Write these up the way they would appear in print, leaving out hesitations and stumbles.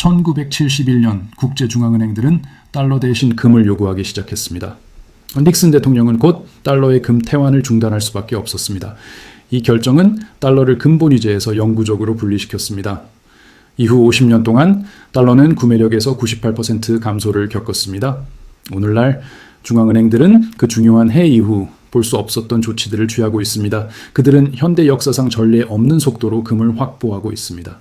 1971년 국제중앙은행들은 달러 대신 금을 요구하기 시작했습니다. 닉슨 대통령은 곧 달러의 금 태환을 중단할 수밖에 없었습니다. 이 결정은 달러를 근본위제에서 영구적으로 분리시켰습니다. 이후 50년 동안 달러는 구매력에서 98% 감소를 겪었습니다. 오늘날 중앙은행들은 그 중요한 해 이후 볼 수 없었던 조치들을 취하고 있습니다. 그들은 현대 역사상 전례 없는 속도로 금을 확보하고 있습니다.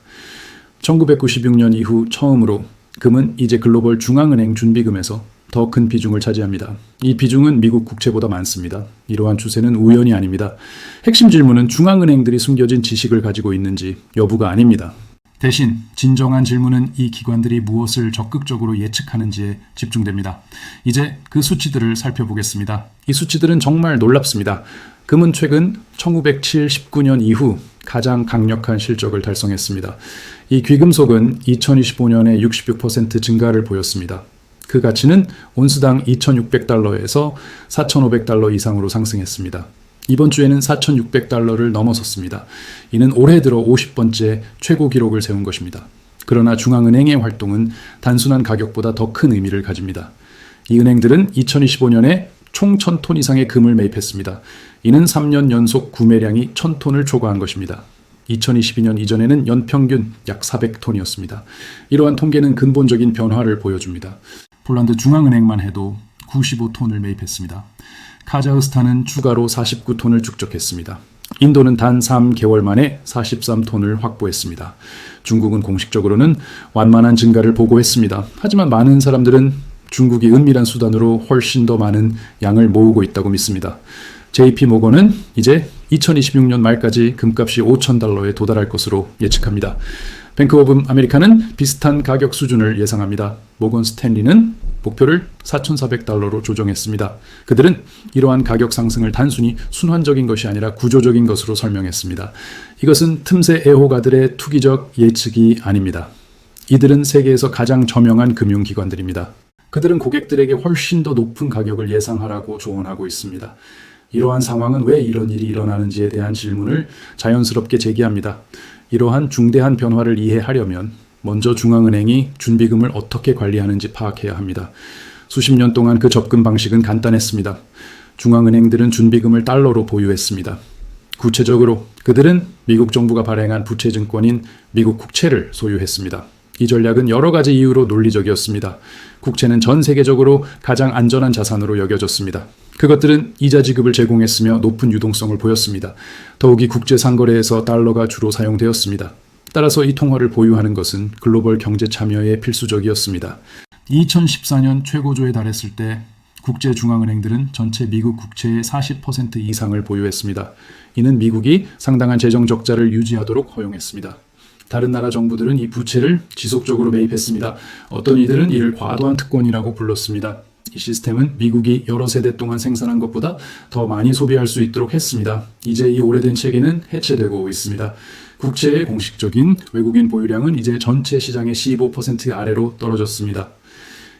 1996년 이후 처음으로 금은 이제 글로벌 중앙은행 준비금에서 더 큰 비중을 차지합니다. 이 비중은 미국 국채보다 많습니다. 이러한 추세는 우연이 아닙니다. 핵심 질문은 중앙은행들이 숨겨진 지식을 가지고 있는지 여부가 아닙니다. 대신 진정한 질문은 이 기관들이 무엇을 적극적으로 예측하는지에 집중됩니다. 이제 그 수치들을 살펴보겠습니다. 이 수치들은 정말 놀랍습니다. 금은 최근 1979년 이후 가장 강력한 실적을 달성했습니다. 이 귀금속은 2025년에 66% 증가를 보였습니다. 그 가치는 온스당 2,600달러에서 4,500달러 이상으로 상승했습니다. 이번 주에는 4,600달러를 넘어섰습니다. 이는 올해 들어 50번째 최고 기록을 세운 것입니다. 그러나 중앙은행의 활동은 단순한 가격보다 더 큰 의미를 가집니다. 이 은행들은 2025년에 총 1,000톤 이상의 금을 매입했습니다. 이는 3년 연속 구매량이 1,000톤을 초과한 것입니다. 2022년 이전에는 연평균 약 400톤이었습니다. 이러한 통계는 근본적인 변화를 보여줍니다. 폴란드 중앙은행만 해도 95톤을 매입했습니다. 카자흐스탄은 추가로 49톤을 축적했습니다. 인도는 단 3개월 만에 43톤을 확보했습니다. 중국은 공식적으로는 완만한 증가를 보고했습니다. 하지만 많은 사람들은 중국이 은밀한 수단으로 훨씬 더 많은 양을 모으고 있다고 믿습니다. JP모건은 이제 2026년 말까지 금값이 5,000달러에 도달할 것으로 예측합니다. 뱅크 오브 아메리카는 비슷한 가격 수준을 예상합니다. 모건 스탠리는 목표를 4,400달러로 조정했습니다. 그들은 이러한 가격 상승을 단순히 순환적인 것이 아니라 구조적인 것으로 설명했습니다. 이것은 틈새 애호가들의 투기적 예측이 아닙니다. 이들은 세계에서 가장 저명한 금융기관들입니다. 그들은 고객들에게 훨씬 더 높은 가격을 예상하라고 조언하고 있습니다. 이러한 상황은 왜 이런 일이 일어나는지에 대한 질문을 자연스럽게 제기합니다. 이러한 중대한 변화를 이해하려면 먼저 중앙은행이 준비금을 어떻게 관리하는지 파악해야 합니다. 수십 년 동안 그 접근 방식은 간단했습니다. 중앙은행들은 준비금을 달러로 보유했습니다. 구체적으로 그들은 미국 정부가 발행한 부채증권인 미국 국채를 소유했습니다. 이 전략은 여러 가지 이유로 논리적이었습니다. 국채는 전 세계적으로 가장 안전한 자산으로 여겨졌습니다. 그것들은 이자 지급을 제공했으며 높은 유동성을 보였습니다. 더욱이 국제 상거래에서 달러가 주로 사용되었습니다. 따라서 이 통화를 보유하는 것은 글로벌 경제 참여에 필수적이었습니다. 2014년 최고조에 달했을 때 국제중앙은행들은 전체 미국 국채의 40% 이상을 보유했습니다. 이는 미국이 상당한 재정 적자를 유지하도록 허용했습니다. 다른 나라 정부들은 이 부채를 지속적으로 매입했습니다. 어떤 이들은 이를 과도한 특권이라고 불렀습니다. 이 시스템은 미국이 여러 세대 동안 생산한 것보다 더 많이 소비할 수 있도록 했습니다. 이제 이 오래된 체계는 해체되고 있습니다. 국채의 공식적인 외국인 보유량은 이제 전체 시장의 15% 아래로 떨어졌습니다.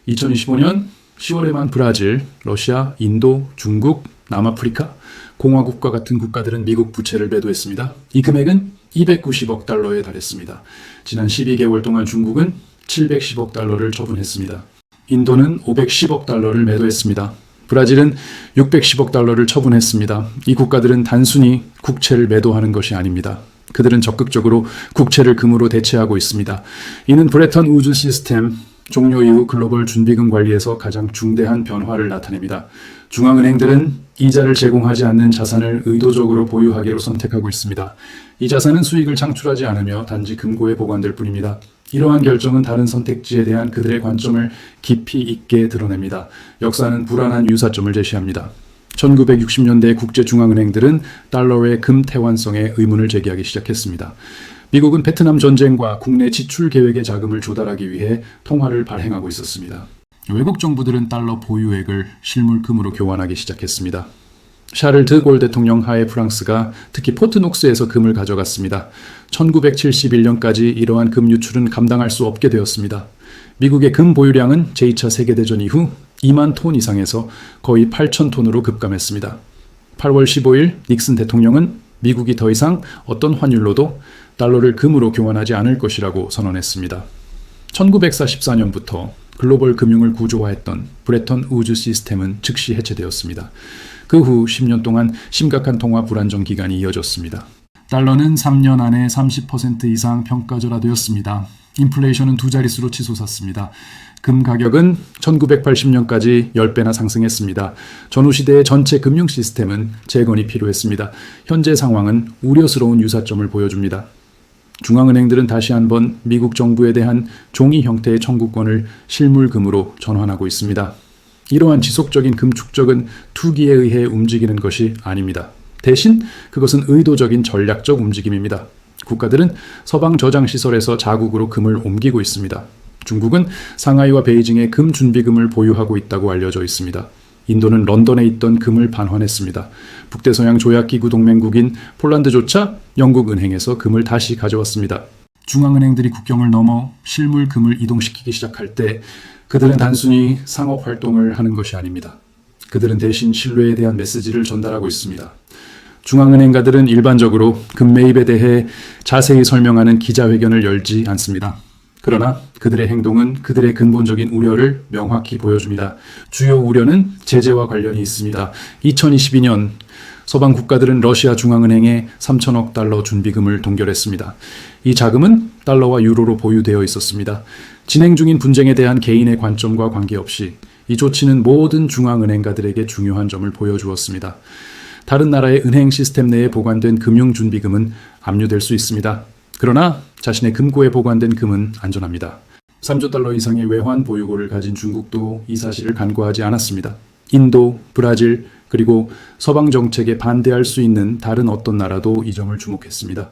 2025년 10월에만 브라질, 러시아, 인도, 중국, 남아프리카, 공화국과 같은 국가들은 미국 부채를 매도했습니다. 이 금액은 290억 달러에 달했습니다. 지난 12개월 동안 중국은 710억 달러를 처분했습니다. 인도는 510억 달러를 매도했습니다. 브라질은 610억 달러를 처분했습니다. 이 국가들은 단순히 국채를 매도하는 것이 아닙니다. 그들은 적극적으로 국채를 금으로 대체하고 있습니다. 이는 브레턴 우즈 시스템 종료 이후 글로벌 준비금 관리에서 가장 중대한 변화를 나타냅니다. 중앙은행들은 이자를 제공하지 않는 자산을 의도적으로 보유하기로 선택하고 있습니다. 이 자산은 수익을 창출하지 않으며 단지 금고에 보관될 뿐입니다. 이러한 결정은 다른 선택지에 대한 그들의 관점을 깊이 있게 드러냅니다. 역사는 불안한 유사점을 제시합니다. 1960년대 국제중앙은행들은 달러의 금태환성에 의문을 제기하기 시작했습니다. 미국은 베트남 전쟁과 국내 지출 계획의 자금을 조달하기 위해 통화를 발행하고 있었습니다. 외국 정부들은 달러 보유액을 실물금으로 교환하기 시작했습니다. 샤를 드골 대통령 하에 프랑스가 특히 포트녹스에서 금을 가져갔습니다. 1971년까지 이러한 금 유출은 감당할 수 없게 되었습니다. 미국의 금 보유량은 제2차 세계대전 이후 2만 톤 이상에서 거의 8천 톤으로 급감했습니다. 8월 15일 닉슨 대통령은 미국이 더 이상 어떤 환율로도 달러를 금으로 교환하지 않을 것이라고 선언했습니다. 1944년부터 글로벌 금융을 구조화했던 브레턴 우즈 시스템은 즉시 해체되었습니다. 그 후 10년 동안 심각한 통화 불안정 기간이 이어졌습니다. 달러는 3년 안에 30% 이상 평가절하되었습니다. 인플레이션은 두 자릿수로 치솟았습니다. 금 가격은 1980년까지 10배나 상승했습니다. 전후 시대의 전체 금융 시스템은 재건이 필요했습니다. 현재 상황은 우려스러운 유사점을 보여줍니다. 중앙은행들은 다시 한번 미국 정부에 대한 종이 형태의 청구권을 실물금으로 전환하고 있습니다. 이러한 지속적인 금 축적은 투기에 의해 움직이는 것이 아닙니다. 대신 그것은 의도적인 전략적 움직임입니다. 국가들은 서방 저장시설에서 자국으로 금을 옮기고 있습니다. 중국은 상하이와 베이징에 금 준비금을 보유하고 있다고 알려져 있습니다. 인도는 런던에 있던 금을 반환했습니다. 북대서양 조약기구 동맹국인 폴란드조차 영국 은행에서 금을 다시 가져왔습니다. 중앙은행들이 국경을 넘어 실물 금을 이동시키기 시작할 때 그들은 단순히 상업 활동을 하는 것이 아닙니다. 그들은 대신 신뢰에 대한 메시지를 전달하고 있습니다. 중앙은행가들은 일반적으로 금 매입에 대해 자세히 설명하는 기자회견을 열지 않습니다. 그러나 그들의 행동은 그들의 근본적인 우려를 명확히 보여줍니다. 주요 우려는 제재와 관련이 있습니다. 2022년 서방 국가들은 러시아 중앙은행에 3천억 달러 준비금을 동결했습니다. 이 자금은 달러와 유로로 보유되어 있었습니다. 진행 중인 분쟁에 대한 개인의 관점과 관계없이 이 조치는 모든 중앙은행가들에게 중요한 점을 보여주었습니다. 다른 나라의 은행 시스템 내에 보관된 금융 준비금은 압류될 수 있습니다. 그러나 자신의 금고에 보관된 금은 안전합니다. 3조 달러 이상의 외환 보유고를 가진 중국도 이 사실을 간과하지 않았습니다. 인도, 브라질, 그리고 서방 정책에 반대할 수 있는 다른 어떤 나라도 이 점을 주목했습니다.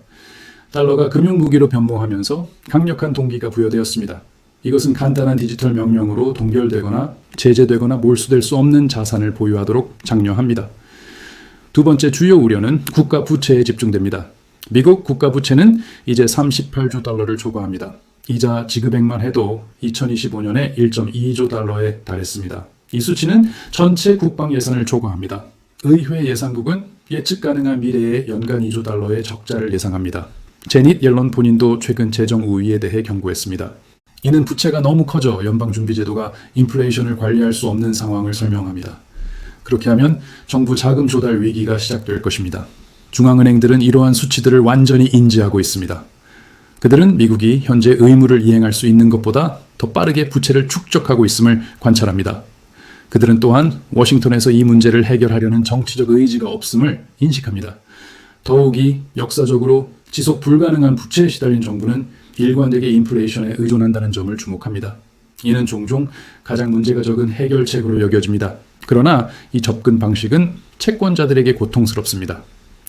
달러가 금융무기로 변모하면서 강력한 동기가 부여되었습니다. 이것은 간단한 디지털 명령으로 동결되거나 제재되거나 몰수될 수 없는 자산을 보유하도록 장려합니다. 두 번째 주요 우려는 국가 부채에 집중됩니다. 미국 국가 부채는 이제 38조 달러를 초과합니다. 이자 지급액만 해도 2025년에 1.2조 달러에 달했습니다. 이 수치는 전체 국방 예산을 초과합니다. 의회 예산국은 예측 가능한 미래에 연간 2조 달러의 적자를 예상합니다. 제닛 옐런 본인도 최근 재정 우위에 대해 경고했습니다. 이는 부채가 너무 커져 연방준비제도가 인플레이션을 관리할 수 없는 상황을 설명합니다. 그렇게 하면 정부 자금 조달 위기가 시작될 것입니다. 중앙은행들은 이러한 수치들을 완전히 인지하고 있습니다. 그들은 미국이 현재 의무를 이행할 수 있는 것보다 더 빠르게 부채를 축적하고 있음을 관찰합니다. 그들은 또한 워싱턴에서 이 문제를 해결하려는 정치적 의지가 없음을 인식합니다. 더욱이 역사적으로 지속 불가능한 부채에 시달린 정부는 일관되게 인플레이션에 의존한다는 점을 주목합니다. 이는 종종 가장 문제가 적은 해결책으로 여겨집니다. 그러나 이 접근 방식은 채권자들에게 고통스럽습니다.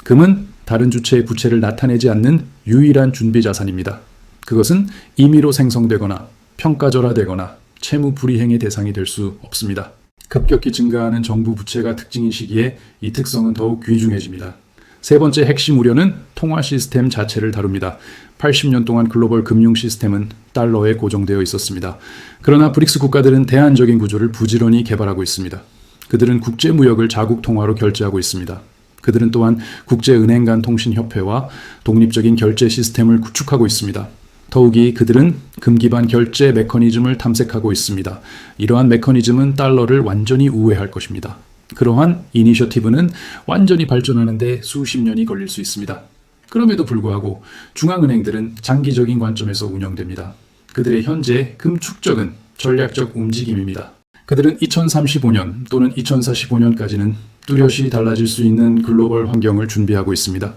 금은 다른 주체의 부채를 나타내지 않는 유일한 준비 자산입니다. 그것은 임의로 생성되거나 평가절하되거나 채무 불이행의 대상이 될 수 없습니다. 급격히 증가하는 정부 부채가 특징인 시기에 이 특성은 더욱 귀중해집니다. 세 번째 핵심 우려는 통화 시스템 자체를 다룹니다. 80년 동안 글로벌 금융 시스템은 달러에 고정되어 있었습니다. 그러나 브릭스 국가들은 대안적인 구조를 부지런히 개발하고 있습니다. 그들은 국제 무역을 자국 통화로 결제하고 있습니다. 그들은 또한 국제은행 간 통신협회와 독립적인 결제 시스템을 구축하고 있습니다. 더욱이 그들은 금 기반 결제 메커니즘을 탐색하고 있습니다. 이러한 메커니즘은 달러를 완전히 우회할 것입니다. 그러한 이니셔티브는 완전히 발전하는 데 수십 년이 걸릴 수 있습니다. 그럼에도 불구하고 중앙은행들은 장기적인 관점에서 운영됩니다. 그들의 현재 금 축적은 전략적 움직임입니다. 그들은 2035년 또는 2045년까지는 뚜렷이 달라질 수 있는 글로벌 환경을 준비하고 있습니다.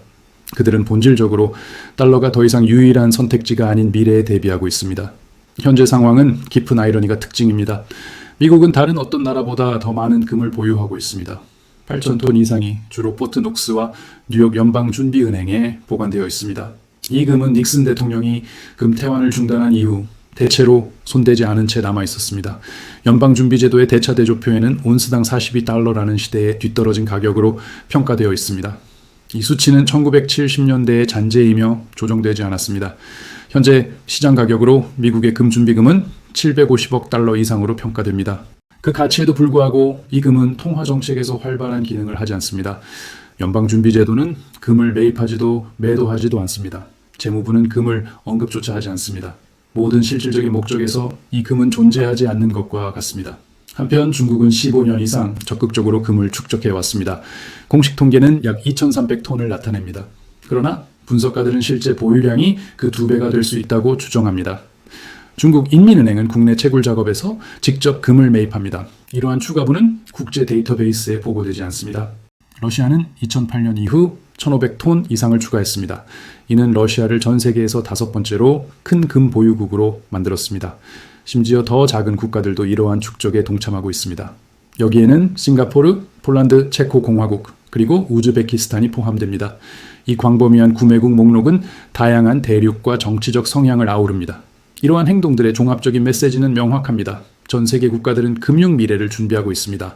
그들은 본질적으로 달러가 더 이상 유일한 선택지가 아닌 미래에 대비하고 있습니다. 현재 상황은 깊은 아이러니가 특징입니다. 미국은 다른 어떤 나라보다 더 많은 금을 보유하고 있습니다. 8,000톤 이상이 주로 포트 녹스와 뉴욕 연방준비은행에 보관되어 있습니다. 이 금은 닉슨 대통령이 금 태환을 중단한 이후 대체로 손대지 않은 채 남아 있었습니다. 연방준비제도의 대차 대조표에는 온스당 42달러라는 시대에 뒤떨어진 가격으로 평가되어 있습니다. 이 수치는 1970년대의 잔재이며 조정되지 않았습니다. 현재 시장 가격으로 미국의 금 준비금은 750억 달러 이상으로 평가됩니다. 그 가치에도 불구하고 이 금은 통화 정책에서 활발한 기능을 하지 않습니다. 연방준비제도는 금을 매입하지도 매도하지도 않습니다. 재무부는 금을 언급조차 하지 않습니다. 모든 실질적인 목적에서 이 금은 존재하지 않는 것과 같습니다. 한편 중국은 15년 이상 적극적으로 금을 축적해 왔습니다. 공식 통계는 약 2,300톤을 나타냅니다. 그러나 분석가들은 실제 보유량이 그 2배가 될 수 있다고 추정합니다. 중국 인민은행은 국내 채굴 작업에서 직접 금을 매입합니다. 이러한 추가분은 국제 데이터베이스에 보고되지 않습니다. 러시아는 2008년 이후 1,500톤 이상을 추가했습니다. 이는 러시아를 전 세계에서 5번째로 큰 금 보유국으로 만들었습니다. 심지어 더 작은 국가들도 이러한 축적에 동참하고 있습니다. 여기에는 싱가포르, 폴란드, 체코 공화국, 그리고 우즈베키스탄이 포함됩니다. 이 광범위한 구매국 목록은 다양한 대륙과 정치적 성향을 아우릅니다. 이러한 행동들의 종합적인 메시지는 명확합니다. 전 세계 국가들은 금융 미래를 준비하고 있습니다.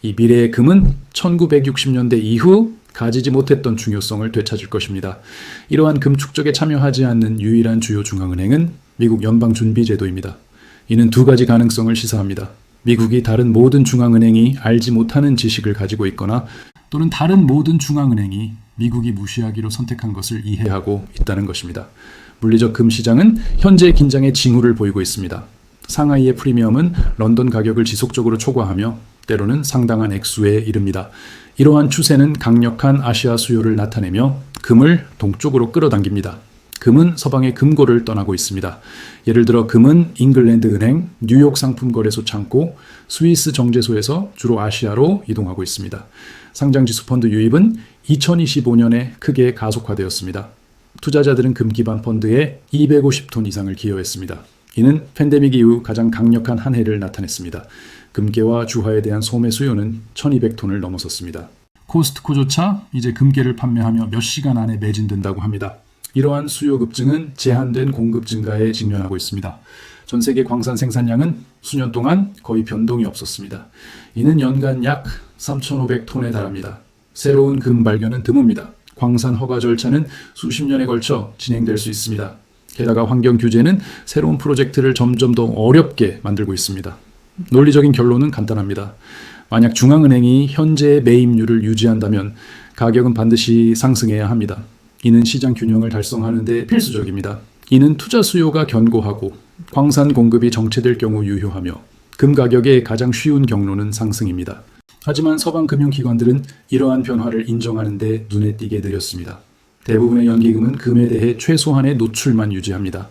이 미래의 금은 1960년대 이후 가지지 못했던 중요성을 되찾을 것입니다. 이러한 금 축적에 참여하지 않는 유일한 주요 중앙은행은 미국 연방준비제도입니다. 이는 2가지 가능성을 시사합니다. 미국이 다른 모든 중앙은행이 알지 못하는 지식을 가지고 있거나 또는 다른 모든 중앙은행이 미국이 무시하기로 선택한 것을 이해하고 있다는 것입니다. 물리적 금 시장은 현재 긴장의 징후를 보이고 있습니다. 상하이의 프리미엄은 런던 가격을 지속적으로 초과하며 때로는 상당한 액수에 이릅니다. 이러한 추세는 강력한 아시아 수요를 나타내며 금을 동쪽으로 끌어당깁니다. 금은 서방의 금고를 떠나고 있습니다. 예를 들어 금은 잉글랜드 은행, 뉴욕 상품거래소 창고, 스위스 정제소에서 주로 아시아로 이동하고 있습니다. 상장지수 펀드 유입은 2025년에 크게 가속화되었습니다. 투자자들은 금 기반 펀드에 250톤 이상을 기여했습니다. 이는 팬데믹 이후 가장 강력한 한 해를 나타냈습니다. 금괴와 주화에 대한 소매 수요는 1200톤을 넘어섰습니다. 코스트코조차 이제 금괴를 판매하며 몇 시간 안에 매진된다고 합니다. 이러한 수요 급증은 제한된 공급 증가에 직면하고 있습니다. 전 세계 광산 생산량은 수년 동안 거의 변동이 없었습니다. 이는 연간 약 3,500톤에 달합니다. 새로운 금 발견은 드뭅니다. 광산 허가 절차는 수십 년에 걸쳐 진행될 수 있습니다. 게다가 환경 규제는 새로운 프로젝트를 점점 더 어렵게 만들고 있습니다. 논리적인 결론은 간단합니다. 만약 중앙은행이 현재의 매입률을 유지한다면 가격은 반드시 상승해야 합니다. 이는 시장 균형을 달성하는 데 필수적입니다. 이는 투자 수요가 견고하고 광산 공급이 정체될 경우 유효하며 금 가격의 가장 쉬운 경로는 상승입니다. 하지만 서방 금융기관들은 이러한 변화를 인정하는 데 눈에 띄게 느렸습니다. 대부분의 연기금은 금에 대해 최소한의 노출만 유지합니다.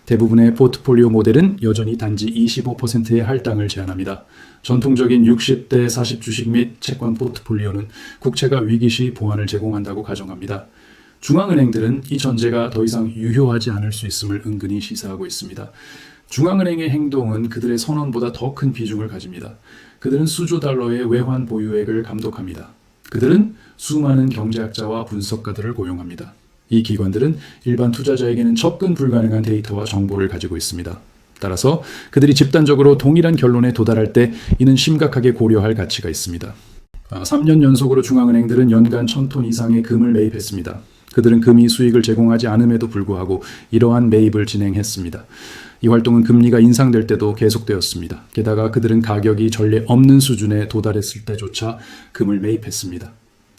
대부분의 포트폴리오 모델은 여전히 단지 25%의 할당을 제한합니다. 전통적인 60대 40 주식 및 채권 포트폴리오는 국채가 위기 시 보완을 제공한다고 가정합니다. 중앙은행들은 이 전제가 더 이상 유효하지 않을 수 있음을 은근히 시사하고 있습니다. 중앙은행의 행동은 그들의 선언보다 더 큰 비중을 가집니다. 그들은 수조 달러의 외환 보유액을 감독합니다. 그들은 수많은 경제학자와 분석가들을 고용합니다. 이 기관들은 일반 투자자에게는 접근 불가능한 데이터와 정보를 가지고 있습니다. 따라서 그들이 집단적으로 동일한 결론에 도달할 때 이는 심각하게 고려할 가치가 있습니다. 3년 연속으로 중앙은행들은 연간 1,000톤 이상의 금을 매입했습니다. 그들은 금이 수익을 제공하지 않음에도 불구하고 이러한 매입을 진행했습니다. 이 활동은 금리가 인상될 때도 계속되었습니다. 게다가 그들은 가격이 전례 없는 수준에 도달했을 때조차 금을 매입했습니다.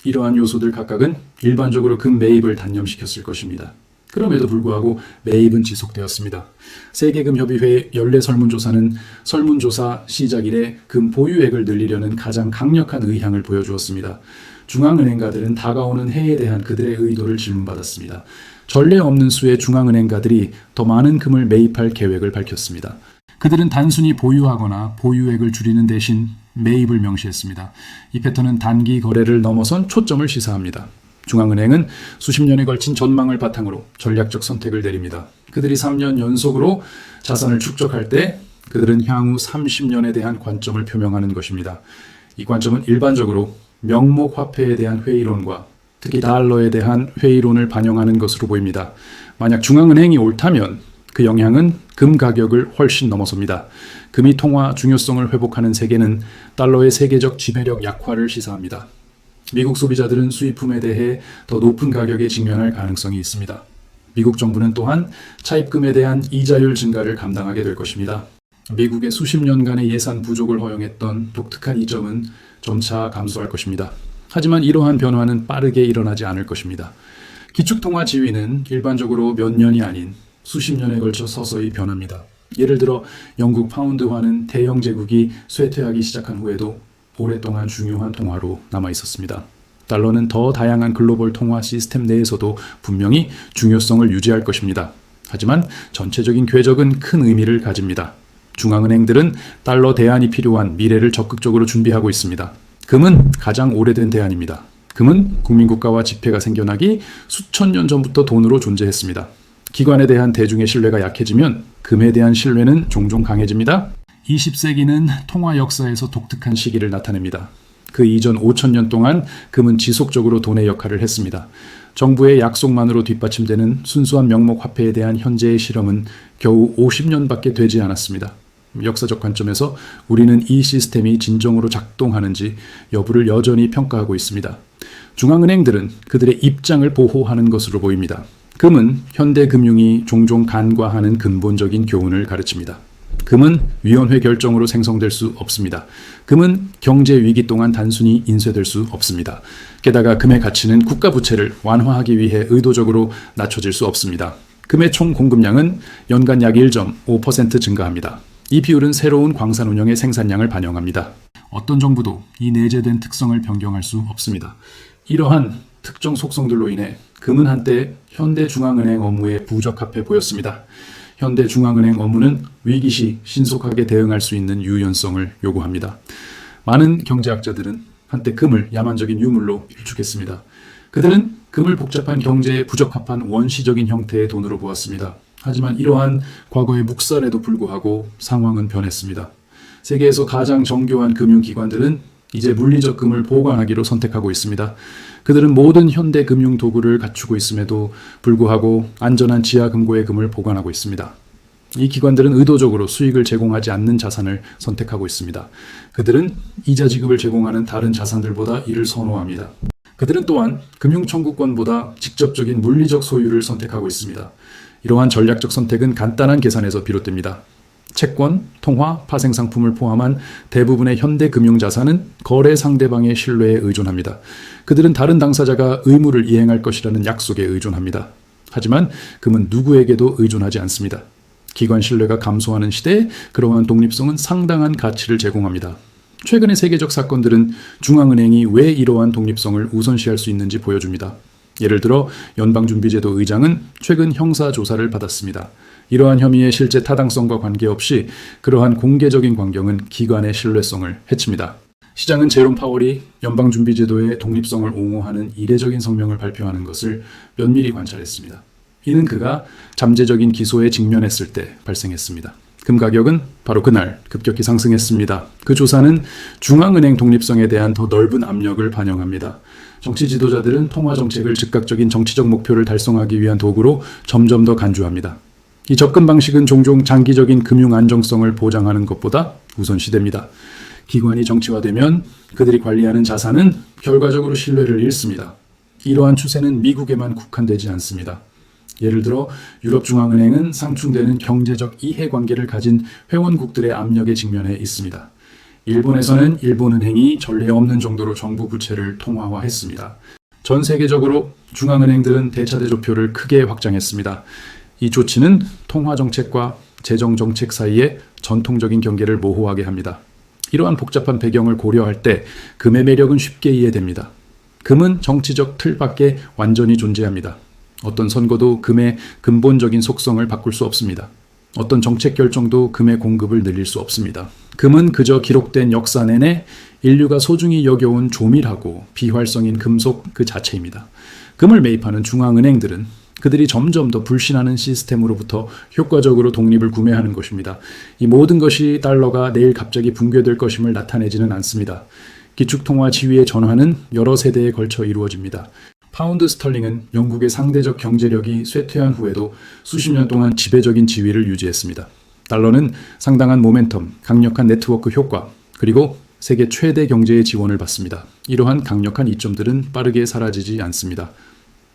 이러한 요소들 각각은 일반적으로 금 매입을 단념시켰을 것입니다. 그럼에도 불구하고 매입은 지속되었습니다. 세계금협의회의 연례 설문조사는 설문조사 시작 이래 금 보유액을 늘리려는 가장 강력한 의향을 보여주었습니다. 중앙은행가들은 다가오는 해에 대한 그들의 의도를 질문받았습니다. 전례 없는 수의 중앙은행가들이 더 많은 금을 매입할 계획을 밝혔습니다. 그들은 단순히 보유하거나 보유액을 줄이는 대신 매입을 명시했습니다. 이 패턴은 단기 거래를 넘어선 초점을 시사합니다. 중앙은행은 수십 년에 걸친 전망을 바탕으로 전략적 선택을 내립니다. 그들이 3년 연속으로 자산을 축적할 때 그들은 향후 30년에 대한 관점을 표명하는 것입니다. 이 관점은 일반적으로 명목 화폐에 대한 회의론과 특히 달러에 대한 회의론을 반영하는 것으로 보입니다. 만약 중앙은행이 옳다면 그 영향은 금 가격을 훨씬 넘어섭니다. 금이 통화 중요성을 회복하는 세계는 달러의 세계적 지배력 약화를 시사합니다. 미국 소비자들은 수입품에 대해 더 높은 가격에 직면할 가능성이 있습니다. 미국 정부는 또한 차입금에 대한 이자율 증가를 감당하게 될 것입니다. 미국의 수십 년간의 예산 부족을 허용했던 독특한 이점은 점차 감소할 것입니다. 하지만 이러한 변화는 빠르게 일어나지 않을 것입니다. 기축통화 지위는 일반적으로 몇 년이 아닌 수십 년에 걸쳐 서서히 변합니다. 예를 들어 영국 파운드화는 대영 제국이 쇠퇴하기 시작한 후에도 오랫동안 중요한 통화로 남아 있었습니다. 달러는 더 다양한 글로벌 통화 시스템 내에서도 분명히 중요성을 유지할 것입니다. 하지만 전체적인 궤적은 큰 의미를 가집니다. 중앙은행들은 달러 대안이 필요한 미래를 적극적으로 준비하고 있습니다. 금은 가장 오래된 대안입니다. 금은 국민국가와 지폐가 생겨나기 수천 년 전부터 돈으로 존재했습니다. 기관에 대한 대중의 신뢰가 약해지면 금에 대한 신뢰는 종종 강해집니다. 20세기는 통화 역사에서 독특한 시기를 나타냅니다. 그 이전 5,000년 동안 금은 지속적으로 돈의 역할을 했습니다. 정부의 약속만으로 뒷받침되는 순수한 명목 화폐에 대한 현재의 실험은 겨우 50년밖에 되지 않았습니다. 역사적 관점에서 우리는 이 시스템이 진정으로 작동하는지 여부를 여전히 평가하고 있습니다. 중앙은행들은 그들의 입장을 보호하는 것으로 보입니다. 금은 현대 금융이 종종 간과하는 근본적인 교훈을 가르칩니다. 금은 위원회 결정으로 생성될 수 없습니다. 금은 경제 위기 동안 단순히 인쇄될 수 없습니다. 게다가 금의 가치는 국가 부채를 완화하기 위해 의도적으로 낮춰질 수 없습니다. 금의 총 공급량은 연간 약 1.5% 증가합니다. 이 비율은 새로운 광산 운영의 생산량을 반영합니다. 어떤 정부도 이 내재된 특성을 변경할 수 없습니다. 이러한 특정 속성들로 인해 금은 한때 현대중앙은행 업무에 부적합해 보였습니다. 현대중앙은행 업무는 위기 시 신속하게 대응할 수 있는 유연성을 요구합니다. 많은 경제학자들은 한때 금을 야만적인 유물로 일축했습니다. 그들은 금을 복잡한 경제에 부적합한 원시적인 형태의 돈으로 보았습니다. 하지만 이러한 과거의 묵살에도 불구하고 상황은 변했습니다. 세계에서 가장 정교한 금융기관들은 이제 물리적 금을 보관하기로 선택하고 있습니다. 그들은 모든 현대 금융 도구를 갖추고 있음에도 불구하고 안전한 지하 금고의 금을 보관하고 있습니다. 이 기관들은 의도적으로 수익을 제공하지 않는 자산을 선택하고 있습니다. 그들은 이자 지급을 제공하는 다른 자산들보다 이를 선호합니다. 그들은 또한 금융청구권보다 직접적인 물리적 소유를 선택하고 있습니다. 이러한 전략적 선택은 간단한 계산에서 비롯됩니다. 채권, 통화, 파생상품을 포함한 대부분의 현대 금융자산은 거래 상대방의 신뢰에 의존합니다. 그들은 다른 당사자가 의무를 이행할 것이라는 약속에 의존합니다. 하지만 금은 누구에게도 의존하지 않습니다. 기관 신뢰가 감소하는 시대에 그러한 독립성은 상당한 가치를 제공합니다. 최근의 세계적 사건들은 중앙은행이 왜 이러한 독립성을 우선시할 수 있는지 보여줍니다. 예를 들어 연방준비제도 의장은 최근 형사조사를 받았습니다. 이러한 혐의의 실제 타당성과 관계없이 그러한 공개적인 광경은 기관의 신뢰성을 해칩니다. 시장은 제롬 파월이 연방준비제도의 독립성을 옹호하는 이례적인 성명을 발표하는 것을 면밀히 관찰했습니다. 이는 그가 잠재적인 기소에 직면했을 때 발생했습니다. 금 가격은 바로 그날 급격히 상승했습니다. 그 조사는 중앙은행 독립성에 대한 더 넓은 압력을 반영합니다. 정치 지도자들은 통화 정책을 즉각적인 정치적 목표를 달성하기 위한 도구로 점점 더 간주합니다. 이 접근 방식은 종종 장기적인 금융 안정성을 보장하는 것보다 우선시됩니다. 기관이 정치화되면 그들이 관리하는 자산은 결과적으로 신뢰를 잃습니다. 이러한 추세는 미국에만 국한되지 않습니다. 예를 들어 유럽중앙은행은 상충되는 경제적 이해관계를 가진 회원국들의 압력에 직면해 있습니다. 일본에서는 일본은행이 전례 없는 정도로 정부 부채를 통화화했습니다. 전 세계적으로 중앙은행들은 대차대조표를 크게 확장했습니다. 이 조치는 통화정책과 재정정책 사이에 전통적인 경계를 모호하게 합니다. 이러한 복잡한 배경을 고려할 때 금의 매력은 쉽게 이해됩니다. 금은 정치적 틀 밖에 완전히 존재합니다. 어떤 선거도 금의 근본적인 속성을 바꿀 수 없습니다. 어떤 정책 결정도 금의 공급을 늘릴 수 없습니다. 금은 그저 기록된 역사 내내 인류가 소중히 여겨온 조밀하고 비활성인 금속 그 자체입니다. 금을 매입하는 중앙은행들은 그들이 점점 더 불신하는 시스템으로부터 효과적으로 독립을 구매하는 것입니다. 이 모든 것이 달러가 내일 갑자기 붕괴될 것임을 나타내지는 않습니다. 기축통화 지위의 전환은 여러 세대에 걸쳐 이루어집니다. 파운드 스털링은 영국의 상대적 경제력이 쇠퇴한 후에도 수십 년 동안 지배적인 지위를 유지했습니다. 달러는 상당한 모멘텀, 강력한 네트워크 효과, 그리고 세계 최대 경제의 지원을 받습니다. 이러한 강력한 이점들은 빠르게 사라지지 않습니다.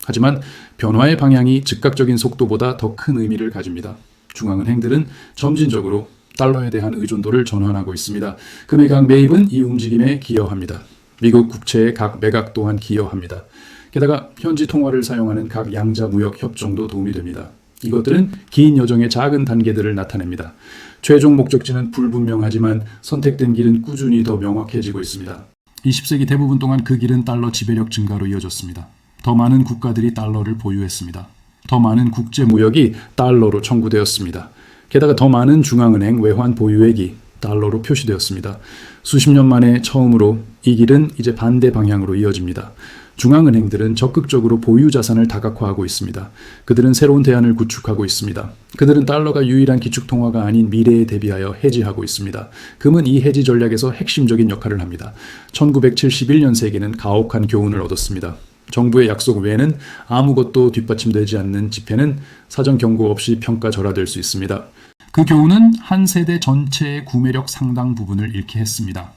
하지만 변화의 방향이 즉각적인 속도보다 더 큰 의미를 가집니다. 중앙은행들은 점진적으로 달러에 대한 의존도를 전환하고 있습니다. 금의 각 매입은 이 움직임에 기여합니다. 미국 국채의 각 매각 또한 기여합니다. 게다가 현지 통화를 사용하는 각 양자 무역 협정도 도움이 됩니다. 이것들은 긴 여정의 작은 단계들을 나타냅니다. 최종 목적지는 불분명하지만 선택된 길은 꾸준히 더 명확해지고 있습니다. 20세기 대부분 동안 그 길은 달러 지배력 증가로 이어졌습니다. 더 많은 국가들이 달러를 보유했습니다. 더 많은 국제 무역이 달러로 청구되었습니다. 게다가 더 많은 중앙은행 외환 보유액이 달러로 표시되었습니다. 수십 년 만에 처음으로 이 길은 이제 반대 방향으로 이어집니다. 중앙은행들은 적극적으로 보유 자산을 다각화하고 있습니다. 그들은 새로운 대안을 구축하고 있습니다. 그들은 달러가 유일한 기축통화가 아닌 미래에 대비하여 해지하고 있습니다. 금은 이 해지 전략에서 핵심적인 역할을 합니다. 1971년 세계는 가혹한 교훈을 얻었습니다. 정부의 약속 외에는 아무것도 뒷받침되지 않는 지폐는 사전 경고 없이 평가절하될 수 있습니다. 그 교훈은 한 세대 전체의 구매력 상당 부분을 잃게 했습니다.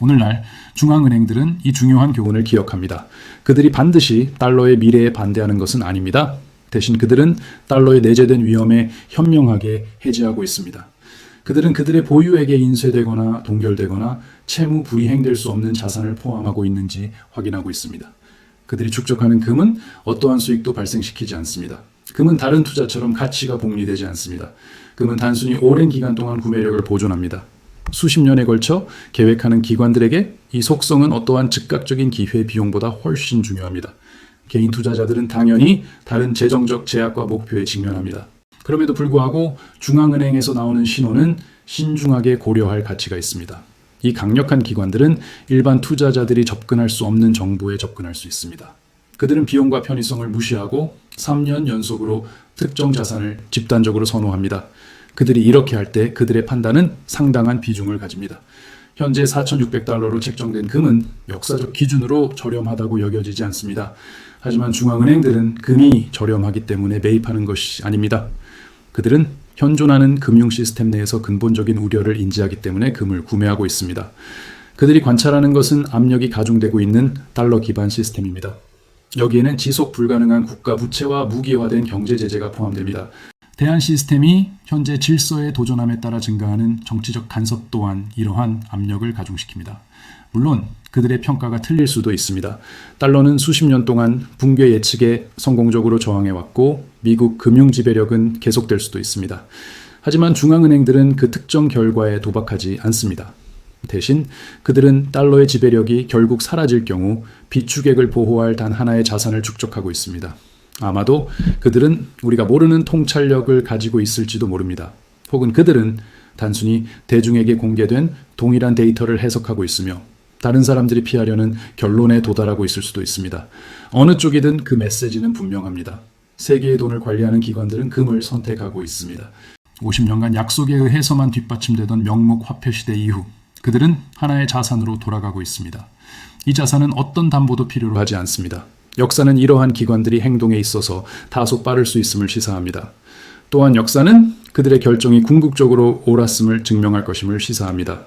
오늘날 중앙은행들은 이 중요한 교훈을 기억합니다. 그들이 반드시 달러의 미래에 반대하는 것은 아닙니다. 대신 그들은 달러의 내재된 위험에 현명하게 해지하고 있습니다. 그들은 그들의 보유액에 인쇄되거나 동결되거나 채무 불이행될 수 없는 자산을 포함하고 있는지 확인하고 있습니다. 그들이 축적하는 금은 어떠한 수익도 발생시키지 않습니다. 금은 다른 투자처럼 가치가 복리되지 않습니다. 금은 단순히 오랜 기간 동안 구매력을 보존합니다. 수십 년에 걸쳐 계획하는 기관들에게 이 속성은 어떠한 즉각적인 기회 비용보다 훨씬 중요합니다. 개인 투자자들은 당연히 다른 재정적 제약과 목표에 직면합니다. 그럼에도 불구하고 중앙은행에서 나오는 신호는 신중하게 고려할 가치가 있습니다. 이 강력한 기관들은 일반 투자자들이 접근할 수 없는 정보에 접근할 수 있습니다. 그들은 비용과 편의성을 무시하고 3년 연속으로 특정 자산을 집단적으로 선호합니다. 그들이 이렇게 할 때 그들의 판단은 상당한 비중을 가집니다. 현재 4,600달러로 책정된 금은 역사적 기준으로 저렴하다고 여겨지지 않습니다. 하지만 중앙은행들은 금이 저렴하기 때문에 매입하는 것이 아닙니다. 그들은 현존하는 금융 시스템 내에서 근본적인 우려를 인지하기 때문에 금을 구매하고 있습니다. 그들이 관찰하는 것은 압력이 가중되고 있는 달러 기반 시스템입니다. 여기에는 지속 불가능한 국가 부채와 무기화된 경제 제재가 포함됩니다. 대한 시스템이 현재 질서에 도전함에 따라 증가하는 정치적 간섭 또한 이러한 압력을 가중시킵니다. 물론 그들의 평가가 틀릴 수도 있습니다. 달러는 수십 년 동안 붕괴 예측에 성공적으로 저항해왔고 미국 금융 지배력은 계속될 수도 있습니다. 하지만 중앙은행들은 그 특정 결과에 도박하지 않습니다. 대신 그들은 달러의 지배력이 결국 사라질 경우 비축액을 보호할 단 하나의 자산을 축적하고 있습니다. 아마도 그들은 우리가 모르는 통찰력을 가지고 있을지도 모릅니다. 혹은 그들은 단순히 대중에게 공개된 동일한 데이터를 해석하고 있으며 다른 사람들이 피하려는 결론에 도달하고 있을 수도 있습니다. 어느 쪽이든 그 메시지는 분명합니다. 세계의 돈을 관리하는 기관들은 금을 선택하고 있습니다. 50년간 약속에 의해서만 뒷받침되던 명목 화폐 시대 이후 그들은 하나의 자산으로 돌아가고 있습니다. 이 자산은 어떤 담보도 필요로 하지 않습니다. 역사는 이러한 기관들이 행동에 있어서 다소 빠를 수 있음을 시사합니다. 또한 역사는 그들의 결정이 궁극적으로 옳았음을 증명할 것임을 시사합니다.